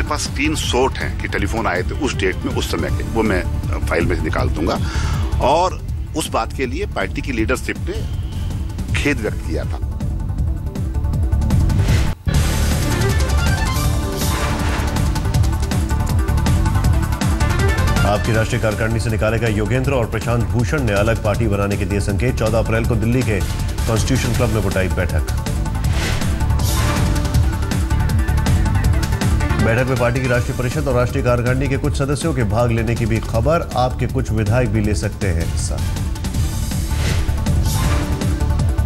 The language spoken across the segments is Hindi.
मेरे पास स्क्रीन शॉट हैं कि टेलीफोन आए थे उस डेट में, उस समय के, वो मैं फाइल में से निकाल दूंगा। और उस बात के लिए पार्टी की लीडरशिप ने खेद व्यक्त किया था। आपकी राष्ट्रीय कार्यकारिणी से निकाले गए योगेंद्र और प्रशांत भूषण ने अलग पार्टी बनाने के दिए संकेत। 14 अप्रैल को दिल्ली के कॉन्स्टिट्यूशन क्लब में बुलाई बैठक। बैठक में पार्टी की राष्ट्रीय परिषद और राष्ट्रीय कार्यकारिणी के कुछ सदस्यों के भाग लेने की भी खबर। आपके कुछ विधायक भी ले सकते हैं हिस्सा।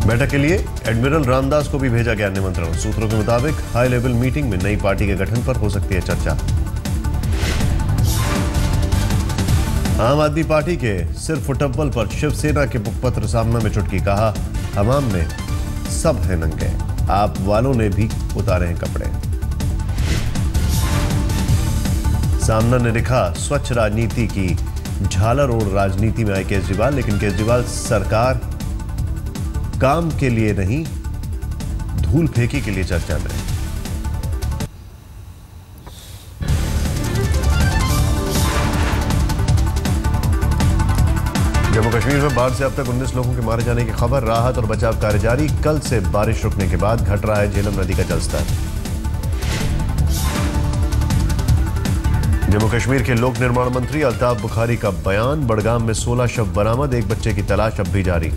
बैठक के लिए एडमिरल रामदास को भी भेजा गया निमंत्रण। सूत्रों के मुताबिक हाई लेवल मीटिंग में नई पार्टी के गठन पर हो सकती है चर्चा। आम आदमी पार्टी के सिर फुटब्बल पर शिवसेना के मुखपत्र सामना में चुटकी। कहा, हमाम में सब है नंगे, आप वालों ने भी उतारे हैं कपड़े। सामना ने लिखा, स्वच्छ राजनीति की झालर और राजनीति में आए केजरीवाल, लेकिन केजरीवाल सरकार काम के लिए नहीं, धूल फेंकी के लिए चर्चा में। जम्मू कश्मीर में बाढ़ से अब तक 19 लोगों के मारे जाने की खबर। राहत और बचाव कार्य जारी। कल से बारिश रुकने के बाद घट रहा है झेलम नदी का जलस्तर। जम्मू कश्मीर के लोक निर्माण मंत्री अल्ताफ बुखारी का बयान। बड़गाम में 16 शव बरामद, एक बच्चे की तलाश अब भी जारी।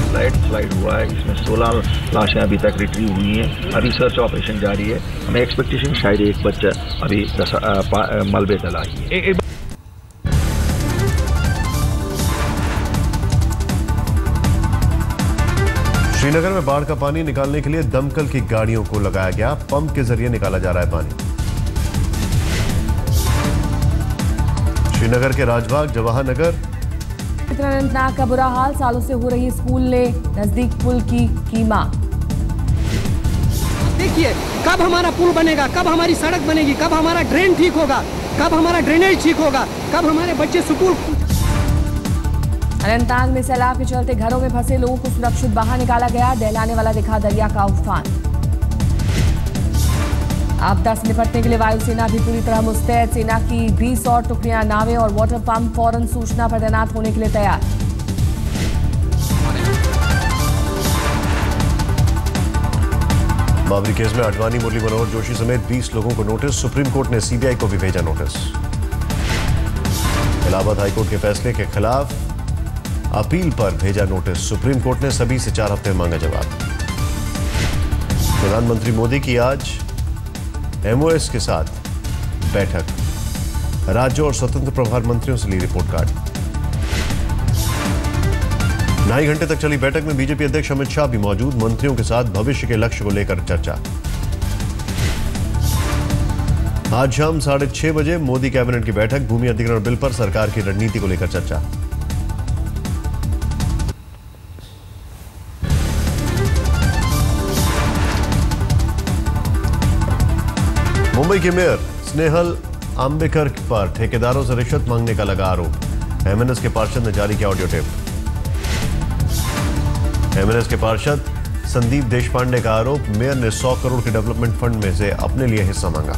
फ्लाइट हुआ है, इसमें 16 लाशें अभी तक रिट्रीव हुई हैं। अभी सर्च ऑपरेशन जारी है। हमें एक्सपेक्टेशन शायद एक बच्चा अभी मलबे तला है। श्रीनगर में बाढ़ का पानी निकालने के लिए दमकल की गाड़ियों को लगाया गया। पंप के जरिए निकाला जा रहा है पानी। श्रीनगर के राजबाग, जवाहर नगर, अनंतनाग का बुरा हाल। सालों से हो रही स्कूल ले नजदीक पुल की मांग। देखिए, कब हमारा पुल बनेगा, कब हमारी सड़क बनेगी, कब हमारा ड्रेन ठीक होगा, कब हमारा ड्रेनेज ठीक होगा, कब हमारे बच्चे स्कूल। अनंतनाग में सैलाब के चलते घरों में फंसे लोगों को सुरक्षित बाहर निकाला गया। दहलाने वाला दिखा दरिया का उफान। आपदा से निपटने के लिए वायुसेना भी पूरी तरह मुस्तैद। सेना की 20 और टुकड़ियां, नावें और वाटर पंप फौरन सूचना पर तैनात होने के लिए तैयार। बाबरी केस में आडवाणी, मुरली मनोहर जोशी समेत 20 लोगों को नोटिस। सुप्रीम कोर्ट ने सीबीआई को भी भेजा नोटिस। इलाहाबाद हाईकोर्ट के फैसले के खिलाफ अपील पर भेजा नोटिस। सुप्रीम कोर्ट ने सभी से 4 हफ्ते मांगा जवाब। प्रधानमंत्री मोदी की आज एमओएस के साथ बैठक। राज्य और स्वतंत्र प्रभार मंत्रियों से ली रिपोर्ट कार्ड। 2.5 घंटे तक चली बैठक में बीजेपी अध्यक्ष अमित शाह भी मौजूद। मंत्रियों के साथ भविष्य के लक्ष्य को लेकर चर्चा। आज शाम 6:30 बजे मोदी कैबिनेट की बैठक। भूमि अधिग्रहण बिल पर सरकार की रणनीति को लेकर चर्चा। मुंबई के मेयर स्नेहल आंबेकर पर ठेकेदारों से रिश्वत मांगने का लगा आरोप। एमएनएस के पार्षद ने जारी किया ऑडियो टेप। एमएनएस के पार्षद संदीप देशपांडे का आरोप, मेयर ने 100 करोड़ के डेवलपमेंट फंड में से अपने लिए हिस्सा मांगा।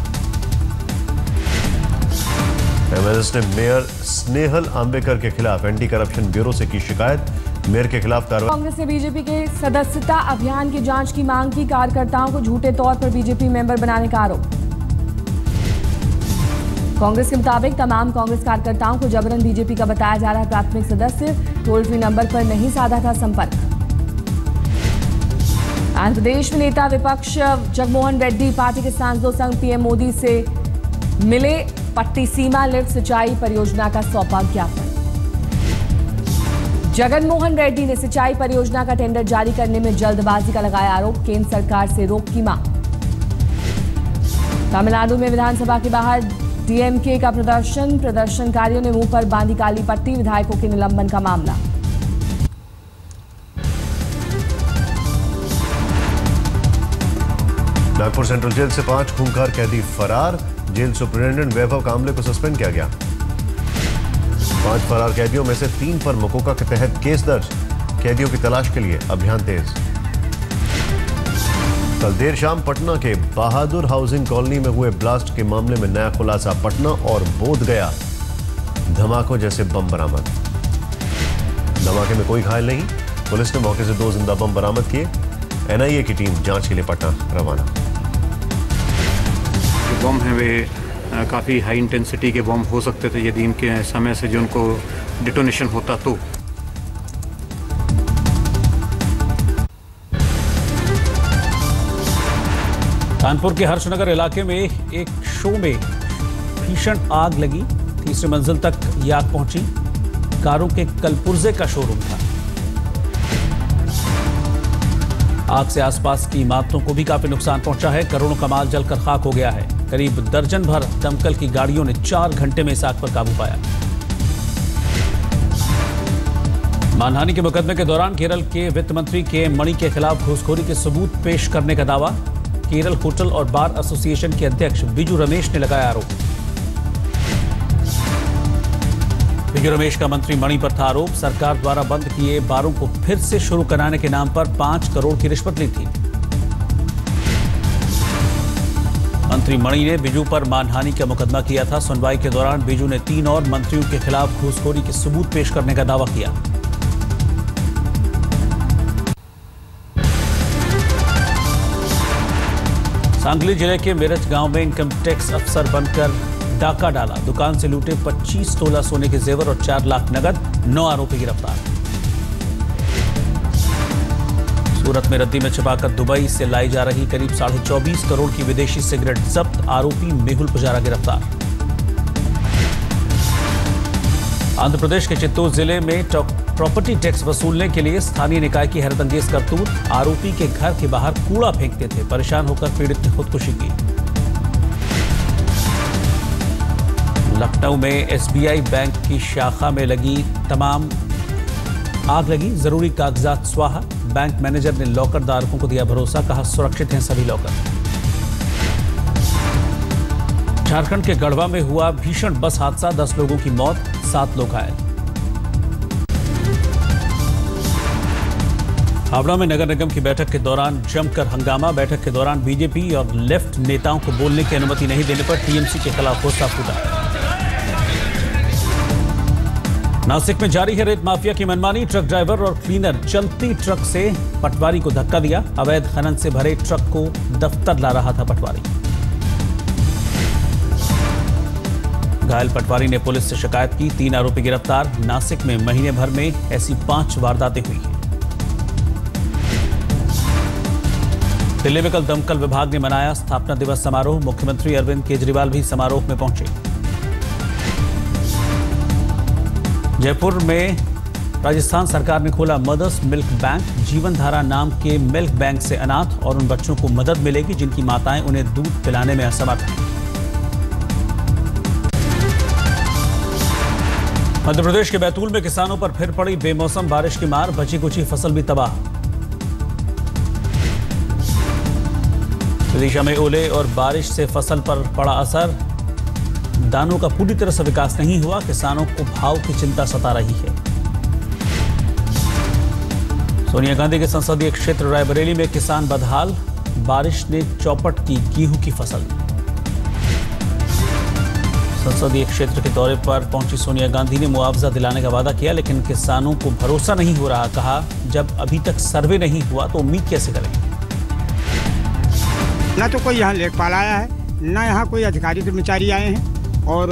एमएनएस ने मेयर स्नेहल आंबेकर के खिलाफ एंटी करप्शन ब्यूरो से की शिकायत। मेयर के खिलाफ कार्रवाई। कांग्रेस ने बीजेपी के सदस्यता अभियान की जांच की मांग की। कार्यकर्ताओं को झूठे तौर पर बीजेपी मेंबर बनाने का आरोप। कांग्रेस के मुताबिक तमाम कांग्रेस कार्यकर्ताओं को जबरन बीजेपी का बताया जा रहा है प्राथमिक सदस्य। टोल फ्री नंबर पर नहीं साधा था संपर्क। आंध्र प्रदेश में नेता विपक्ष जगमोहन रेड्डी पार्टी के सांसदों संग पीएम मोदी से मिले। पट्टी सीमा लिफ्ट सिंचाई परियोजना का सौंपा ज्ञापन। जगनमोहन रेड्डी ने सिंचाई परियोजना का टेंडर जारी करने में जल्दबाजी का लगाया आरोप। केंद्र सरकार से रोक की मांग। तमिलनाडु में विधानसभा के बाहर डीएमके का प्रदर्शन। प्रदर्शनकारियों ने मुंह पर बांधी काली पट्टी। विधायकों के निलंबन का मामला। नागपुर सेंट्रल जेल से 5 खूंखार कैदी फरार। जेल सुपरिटेंडेंट वैभव कामले को सस्पेंड किया गया। 5 फरार कैदियों में से 3 पर मकोका के तहत केस दर्ज। कैदियों की तलाश के लिए अभियान तेज। कल देर शाम पटना के बहादुर हाउसिंग कॉलोनी में हुए ब्लास्ट के मामले में नया खुलासा। पटना और बोधगया धमाकों जैसे बम बरामद। धमाके में कोई घायल नहीं। पुलिस ने मौके से 2 जिंदा बम बरामद किए। एनआईए की टीम जांच के लिए पटना रवाना। जो बम है वे काफ़ी हाई इंटेंसिटी के बम हो सकते थे यदि इनके समय से जो उनको डिटोनेशन होता तो। कानपुर के हर्षनगर इलाके में एक शो में भीषण आग लगी। 3री मंजिल तक ये आग पहुंची। कारों के कलपुर्जे का शोरूम था। आग से आसपास की इमारतों को भी काफी नुकसान पहुंचा है। करोड़ों का माल जलकर खाक हो गया है। करीब दर्जन भर दमकल की गाड़ियों ने 4 घंटे में इस आग पर काबू पाया। मानहानि के मुकदमे के दौरान केरल के वित्त मंत्री के मणि के खिलाफ घूसखोरी के सबूत पेश करने का दावा। केरल होटल और बार एसोसिएशन के अध्यक्ष बिजू रमेश ने लगाया आरोप। बिजू रमेश का मंत्री मणि पर था आरोप। सरकार द्वारा बंद किए बारों को फिर से शुरू कराने के नाम पर 5 करोड़ की रिश्वत ली थी। मंत्री मणि ने बिजू पर मानहानि का मुकदमा किया था। सुनवाई के दौरान बिजू ने 3 और मंत्रियों के खिलाफ घूसखोरी के सबूत पेश करने का दावा किया। सांगली जिले के मेरठ गांव में इनकम टैक्स अफसर बनकर डाका डाला। दुकान से लूटे 25 तोला सोने के जेवर और 4 लाख नगद। 9 आरोपी गिरफ्तार। सूरत में रद्दी में छिपाकर दुबई से लाई जा रही करीब 24.5 करोड़ की विदेशी सिगरेट जब्त। आरोपी मेहुल पुजारा गिरफ्तार। आंध्र प्रदेश के चित्तूर जिले में प्रॉपर्टी टैक्स वसूलने के लिए स्थानीय निकाय की हैरतअंगेज करतूत। आरोपी के घर के बाहर कूड़ा फेंकते थे। परेशान होकर पीड़ित ने खुदकुशी की। लखनऊ में एसबीआई बैंक की शाखा में आग लगी। जरूरी कागजात स्वाहा। बैंक मैनेजर ने लॉकर धारकों को दिया भरोसा। कहा सुरक्षित हैं सभी लॉकर। झारखंड के गढ़वा में हुआ भीषण बस हादसा। 10 लोगों की मौत, 7 लोग घायल। हावड़ा में नगर निगम की बैठक के दौरान जमकर हंगामा। बैठक के दौरान बीजेपी और लेफ्ट नेताओं को बोलने की अनुमति नहीं देने पर टीएमसी के खिलाफ गुस्सा फूटा। नासिक में जारी है रेत माफिया की मनमानी। ट्रक ड्राइवर और क्लीनर चलती ट्रक से पटवारी को धक्का दिया। अवैध खनन से भरे ट्रक को दफ्तर ला रहा था पटवारी। घायल पटवारी ने पुलिस से शिकायत की। 3 आरोपी गिरफ्तार। नासिक में महीने भर में ऐसी 5 वारदातें हुई हैं। दिल्ली में कल दमकल विभाग ने मनाया स्थापना दिवस समारोह। मुख्यमंत्री अरविंद केजरीवाल भी समारोह में पहुंचे। जयपुर में राजस्थान सरकार ने खोला मदर्स मिल्क बैंक। जीवन धारा नाम के मिल्क बैंक से अनाथ और उन बच्चों को मदद मिलेगी जिनकी माताएं उन्हें दूध पिलाने में असमर्थ हैं। मध्य प्रदेश के बैतूल में किसानों पर फिर पड़ी बेमौसम बारिश की मार। बची कुची फसल भी तबाह। विदिशा में ओले और बारिश से फसल पर पड़ा असर। दानों का पूरी तरह से विकास नहीं हुआ। किसानों को भाव की चिंता सता रही है। सोनिया गांधी के संसदीय क्षेत्र रायबरेली में किसान बदहाल। बारिश ने चौपट की गेहूं की फसल। संसदीय क्षेत्र के दौरे पर पहुंची सोनिया गांधी ने मुआवजा दिलाने का वादा किया, लेकिन किसानों को भरोसा नहीं हो रहा। कहा जब अभी तक सर्वे नहीं हुआ तो उम्मीद कैसे करें। ना तो कोई यहाँ लेखपाल आया है, ना यहाँ कोई अधिकारी कर्मचारी आए हैं, और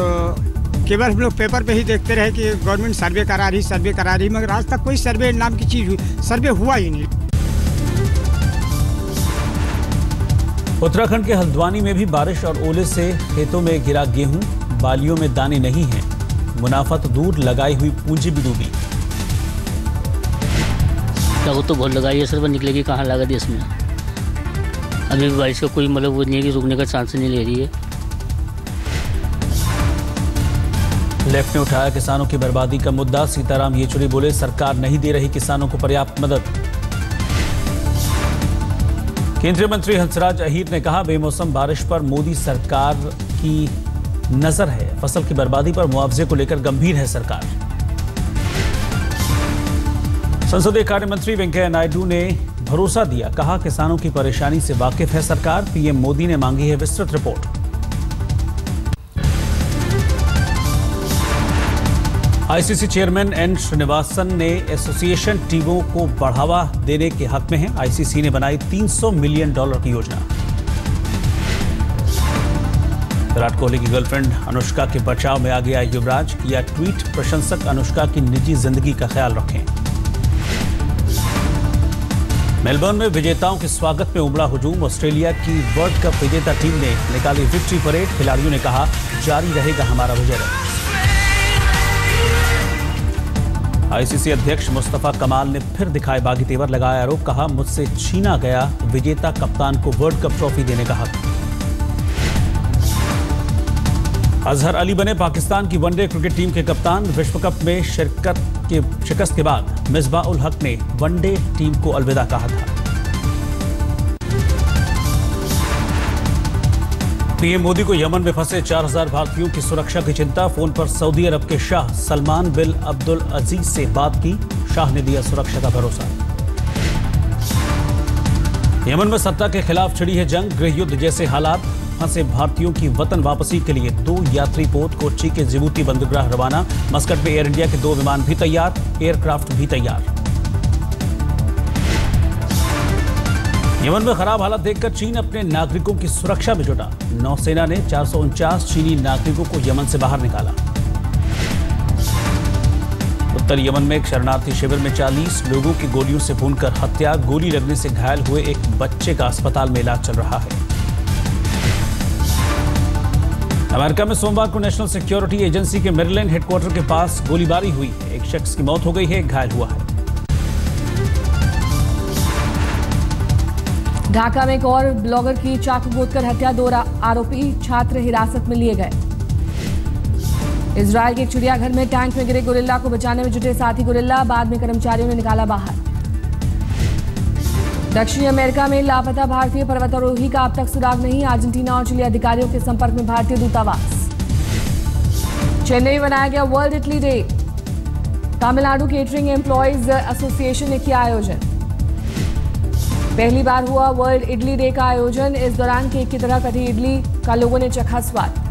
केवल हम लोग पेपर पे ही देखते रहे कि गवर्नमेंट सर्वे करा रही, मगर आज तक कोई सर्वे नाम की चीज सर्वे हुआ ही नहीं। उत्तराखंड के हल्द्वानी में भी बारिश और ओले से खेतों में गिरा गेहूं। बालियों में दाने नहीं हैं। मुनाफा तो दूर, लगाई हुई पूंजी भी डूबी। लागत तो बहुत लगाई है सर, पर निकलेगी कहाँ लागत इसमें। अभी भी बारिश का कोई मतलब वो नहीं है कि रुकने का चांस नहीं ले रही है। लेफ्ट ने उठाया किसानों की बर्बादी का मुद्दा। सीताराम येचुरी बोले सरकार नहीं दे रही किसानों को पर्याप्त मदद। केंद्रीय मंत्री हंसराज अहीर ने कहा बेमौसम बारिश पर मोदी सरकार की नजर है। फसल की बर्बादी पर मुआवजे को लेकर गंभीर है सरकार। संसदीय कार्य मंत्री वेंकैया नायडू ने भरोसा दिया। कहा किसानों की परेशानी से वाकिफ है सरकार। पीएम मोदी ने मांगी है विस्तृत report. ICC chairman N Srinivasan ने एसोसिएशन टीमों को बढ़ावा देने के हक में हैं। आईसीसी ने बनाई $300 मिलियन की योजना। विराट कोहली की गर्लफ्रेंड अनुष्का के बचाव में आ गया युवराज। किया ट्वीट, प्रशंसक अनुष्का की निजी जिंदगी का ख्याल रखें। मेलबर्न में विजेताओं के स्वागत में उमड़ा हुजूम। ऑस्ट्रेलिया की वर्ल्ड कप विजेता टीम ने निकाली विक्ट्री परेड। खिलाड़ियों ने कहा जारी रहेगा हमारा विजय रथ। आईसीसी अध्यक्ष मुस्तफा कमाल ने फिर दिखाए बागी तेवर। लगाया आरोप। कहा मुझसे छीना गया विजेता कप्तान को वर्ल्ड कप ट्रॉफी देने का हक। अजहर अली बने पाकिस्तान की वनडे क्रिकेट टीम के कप्तान। विश्व कप में शिकस्त के बाद मिसबाह उल हक ने वनडे टीम को अलविदा कहा था। पीएम मोदी को यमन में फंसे 4000 भारतीयों की सुरक्षा की चिंता। फोन पर सऊदी अरब के शाह सलमान बिन अब्दुल अजीज से बात की। शाह ने दिया सुरक्षा का भरोसा। यमन में सत्ता के खिलाफ छिड़ी है जंग। गृह युद्ध जैसे हालात। फंसे भारतीयों की वतन वापसी के लिए 2 यात्री पोत कोच्चि के जिबूती बंदरगाह रवाना। मस्कट में एयर इंडिया के 2 विमान भी तैयार। एयरक्राफ्ट भी तैयार। यमन में खराब हालत देखकर चीन अपने नागरिकों की सुरक्षा में जुटा। नौसेना ने 449 चीनी नागरिकों को यमन से बाहर निकाला। उत्तर यमन में एक शरणार्थी शिविर में 40 लोगों की गोलियों से भूनकर हत्या। गोली लगने से घायल हुए एक बच्चे का अस्पताल में इलाज चल रहा है। अमेरिका में सोमवार को नेशनल सिक्योरिटी एजेंसी के मेरीलैंड हेडक्वार्टर के पास गोलीबारी हुई है। एक शख्स की मौत हो गई है, एक घायल हुआ है। ढाका में एक और ब्लॉगर की चाकू गोदकर हत्या। 2 आरोपी छात्र हिरासत में लिए गए। इजरायल के एक चिड़ियाघर में टैंक में गिरे गोरिल्ला को बचाने में जुटे साथी गोरिल्ला। बाद में कर्मचारियों ने निकाला बाहर। दक्षिणी अमेरिका में लापता भारतीय पर्वतारोही का अब तक सुराग नहीं। अर्जेंटीना और चिली अधिकारियों के संपर्क में भारतीय दूतावास। चेन्नई में मनाया गया world idli day. Tamil Nadu catering employees association ने किया आयोजन। पहली बार हुआ वर्ल्ड इडली डे का आयोजन। इस दौरान केक की तरह कटी इडली का लोगों ने चखा स्वाद।